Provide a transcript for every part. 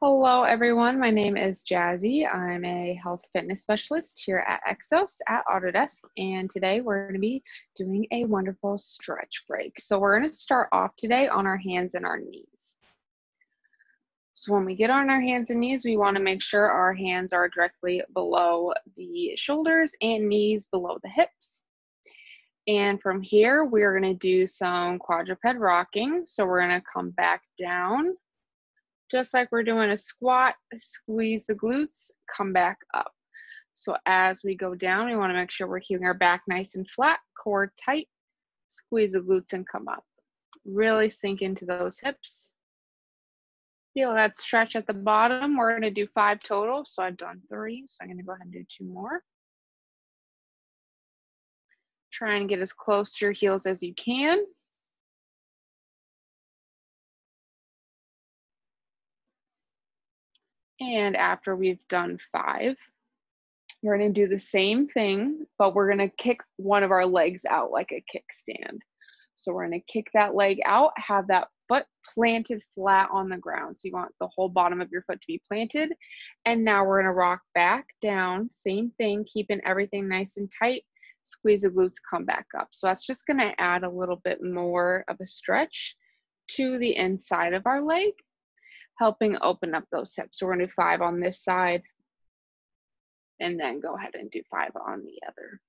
Hello, everyone. My name is Jazzy. I'm a health fitness specialist here at Exos at Autodesk, and today we're going to be doing a wonderful stretch break. So we're going to start off today on our hands and our knees. So when we get on our hands and knees, we want to make sure our hands are directly below the shoulders and knees below the hips. And from here, we're going to do some quadruped rocking. So we're going to come back down. Just like we're doing a squat, squeeze the glutes, come back up. So as we go down, we want to make sure we're keeping our back nice and flat, core tight, squeeze the glutes and come up. Really sink into those hips. Feel that stretch at the bottom. We're going to do 5 total. So I've done 3. So I'm going to go ahead and do 2 more. Try and get as close to your heels as you can. And after we've done 5, we're going to do the same thing, but we're going to kick one of our legs out like a kickstand. So we're going to kick that leg out, have that foot planted flat on the ground. So you want the whole bottom of your foot to be planted. And now we're going to rock back down. Same thing, keeping everything nice and tight. Squeeze the glutes, come back up. So that's just going to add a little bit more of a stretch to the inside of our leg, helping open up those hips. So we're going to do 5 on this side, and then go ahead and do 5 on the other.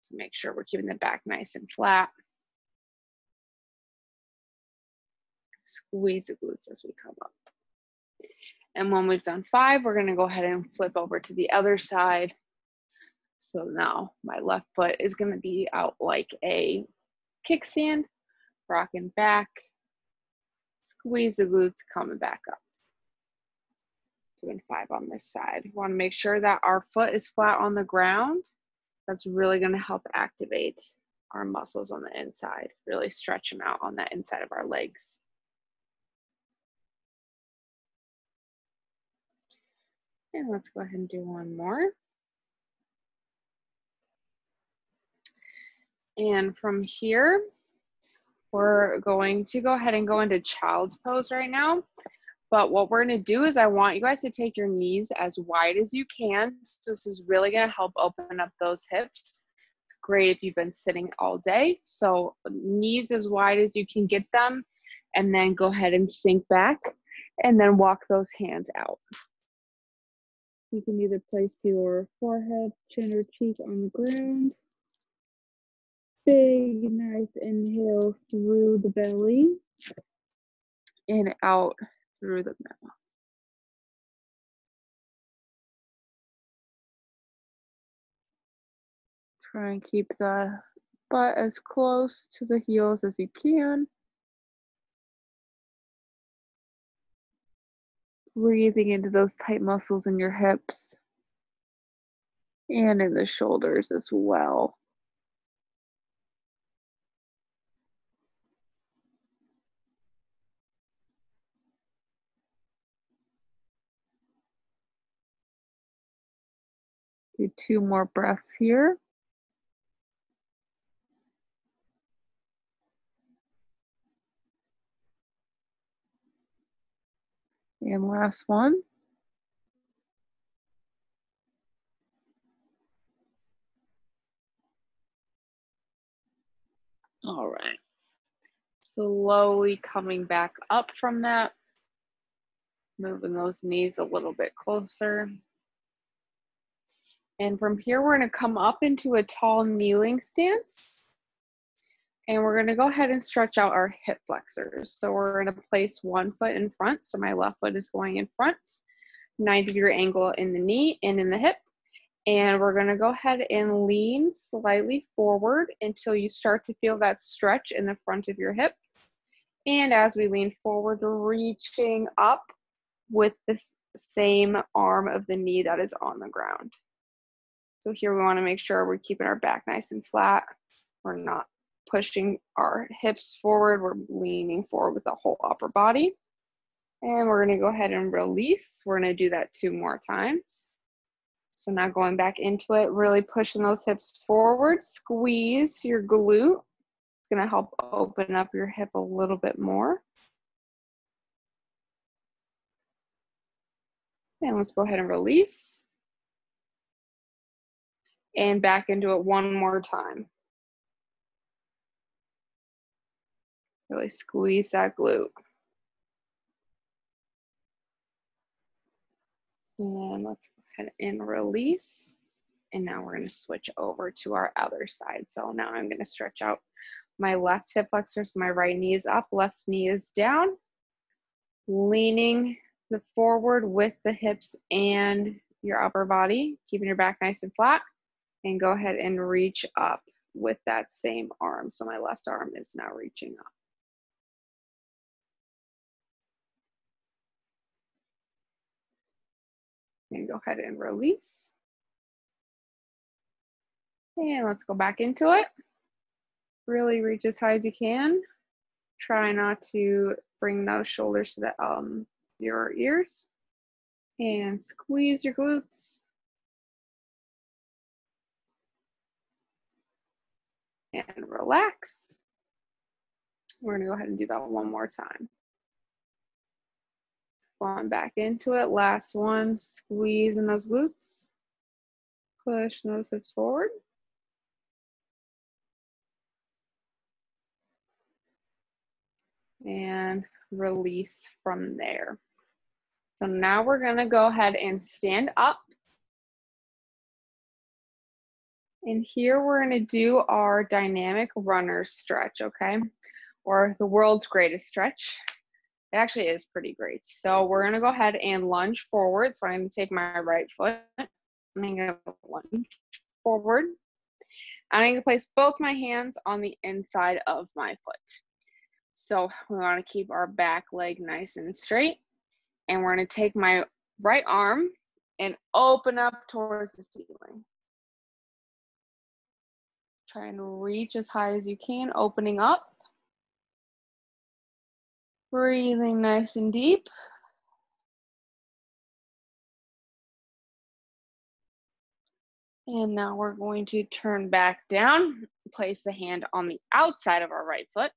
So make sure we're keeping the back nice and flat. Squeeze the glutes as we come up. And when we've done 5, we're going to go ahead and flip over to the other side. So now my left foot is going to be out like a kickstand, rocking back, squeeze the glutes, coming back up. Doing 5 on this side. We want to make sure that our foot is flat on the ground. That's really going to help activate our muscles on the inside, really stretch them out on that inside of our legs. And let's go ahead and do 1 more. And from here, we're going to go ahead and go into child's pose right now. But what we're going to do is I want you guys to take your knees as wide as you can. So this is really going to help open up those hips. It's great if you've been sitting all day. So knees as wide as you can get them, and then go ahead and sink back and then walk those hands out. You can either place your forehead, chin, or cheek on the ground. Big, nice inhale through the belly and out through the mouth. Try and keep the butt as close to the heels as you can. Breathing into those tight muscles in your hips and in the shoulders as well. Do 2 more breaths here. And last one. All right. Slowly coming back up from that. Moving those knees a little bit closer. And from here, we're going to come up into a tall kneeling stance. And we're going to go ahead and stretch out our hip flexors. So we're going to place 1 foot in front. So my left foot is going in front, 90-degree angle in the knee and in the hip. And we're going to go ahead and lean slightly forward until you start to feel that stretch in the front of your hip. And as we lean forward, reaching up with the same arm of the knee that is on the ground. So here we want to make sure we're keeping our back nice and flat. We're not pushing our hips forward. We're leaning forward with the whole upper body. And we're going to go ahead and release. We're going to do that 2 more times. So now going back into it, really pushing those hips forward. Squeeze your glute. It's going to help open up your hip a little bit more. And let's go ahead and release. And back into it one more time. Really squeeze that glute. And let's go ahead and release. And now we're going to switch over to our other side. So now I'm going to stretch out my left hip flexor. So my right knee is up, left knee is down. Leaning the forward with the hips and your upper body, keeping your back nice and flat. And go ahead and reach up with that same arm. So my left arm is now reaching up. And go ahead and release. And let's go back into it. Really reach as high as you can. Try not to bring those shoulders to the, your ears. And squeeze your glutes. And relax. We're gonna go ahead and do that one more time. Going back into it, last one, squeeze in those glutes. Push those hips forward. And release from there. So now we're gonna go ahead and stand up. And here we're gonna do our dynamic runner stretch, okay? Or the world's greatest stretch. It actually is pretty great. So we're gonna go ahead and lunge forward. So I'm gonna take my right foot, and I'm gonna lunge forward. And I'm gonna place both my hands on the inside of my foot. So we wanna keep our back leg nice and straight. And we're gonna take my right arm and open up towards the ceiling. Try and reach as high as you can, opening up. Breathing nice and deep. And now we're going to turn back down, place the hand on the outside of our right foot,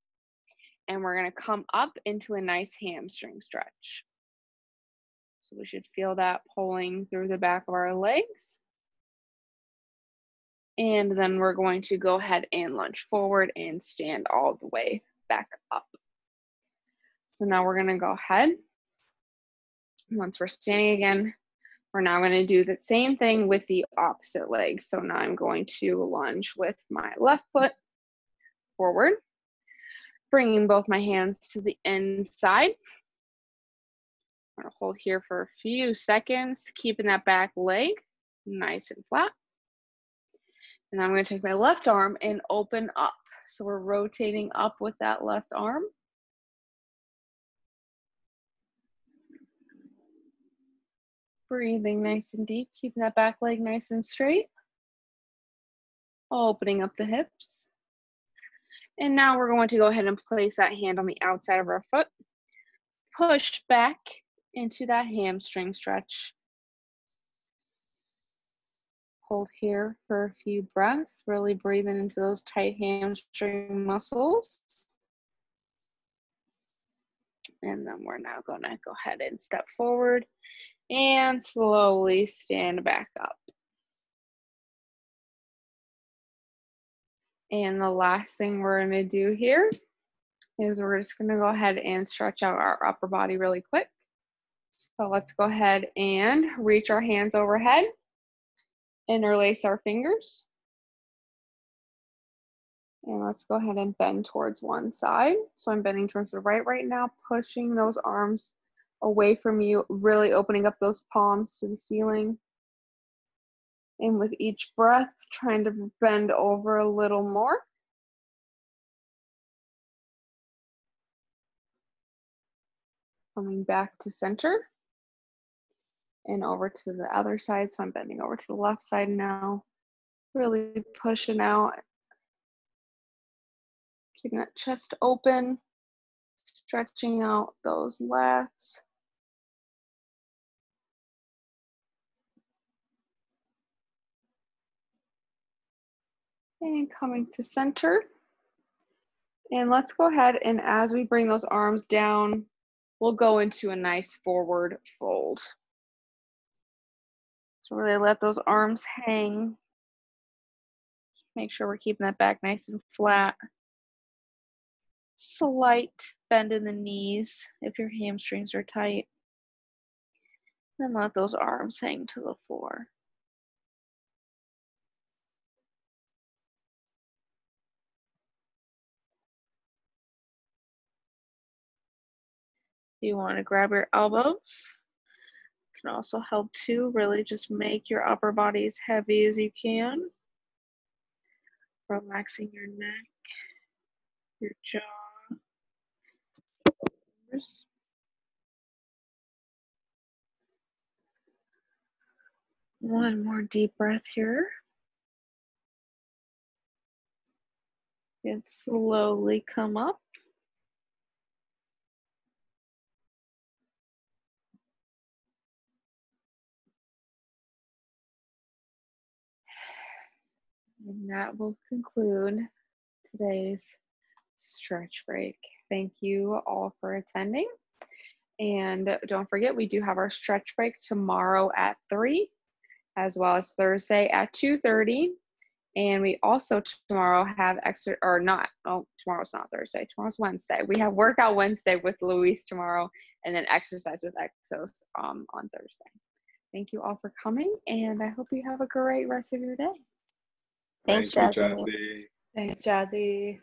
and we're gonna come up into a nice hamstring stretch. So we should feel that pulling through the back of our legs. And then we're going to go ahead and lunge forward and stand all the way back up. So now we're gonna go ahead. Once we're standing again, we're now gonna do the same thing with the opposite leg. So now I'm going to lunge with my left foot forward, bringing both my hands to the inside. I'm gonna hold here for a few seconds, keeping that back leg nice and flat. And I'm gonna take my left arm and open up. So we're rotating up with that left arm. Breathing nice and deep, keeping that back leg nice and straight. Opening up the hips. And now we're going to go ahead and place that hand on the outside of our foot. Push back into that hamstring stretch. Hold here for a few breaths, really breathing into those tight hamstring muscles. And then we're now gonna go ahead and step forward and slowly stand back up. And the last thing we're gonna do here is we're just gonna go ahead and stretch out our upper body really quick. So let's go ahead and reach our hands overhead, interlace our fingers. And let's go ahead and bend towards one side. So I'm bending towards the right now, pushing those arms away from you, really opening up those palms to the ceiling. And with each breath, trying to bend over a little more. Coming back to center. And over to the other side. So I'm bending over to the left side now. Really pushing out. Keeping that chest open. Stretching out those lats. And coming to center. And let's go ahead and as we bring those arms down, we'll go into a nice forward fold. So really let those arms hang. Make sure we're keeping that back nice and flat. Slight bend in the knees if your hamstrings are tight. And let those arms hang to the floor. You want to grab your elbows. Can also help too. Really just make your upper body as heavy as you can. Relaxing your neck, your jaw. One more deep breath here. And slowly come up. And that will conclude today's stretch break. Thank you all for attending. And don't forget, we do have our stretch break tomorrow at 3, as well as Thursday at 2:30. And we also tomorrow have tomorrow's not Thursday, tomorrow's Wednesday. We have Workout Wednesday with Louise tomorrow, and then Exercise with Exos on Thursday. Thank you all for coming, and I hope you have a great rest of your day. Thanks, Jazzy. Thanks, Jazzy.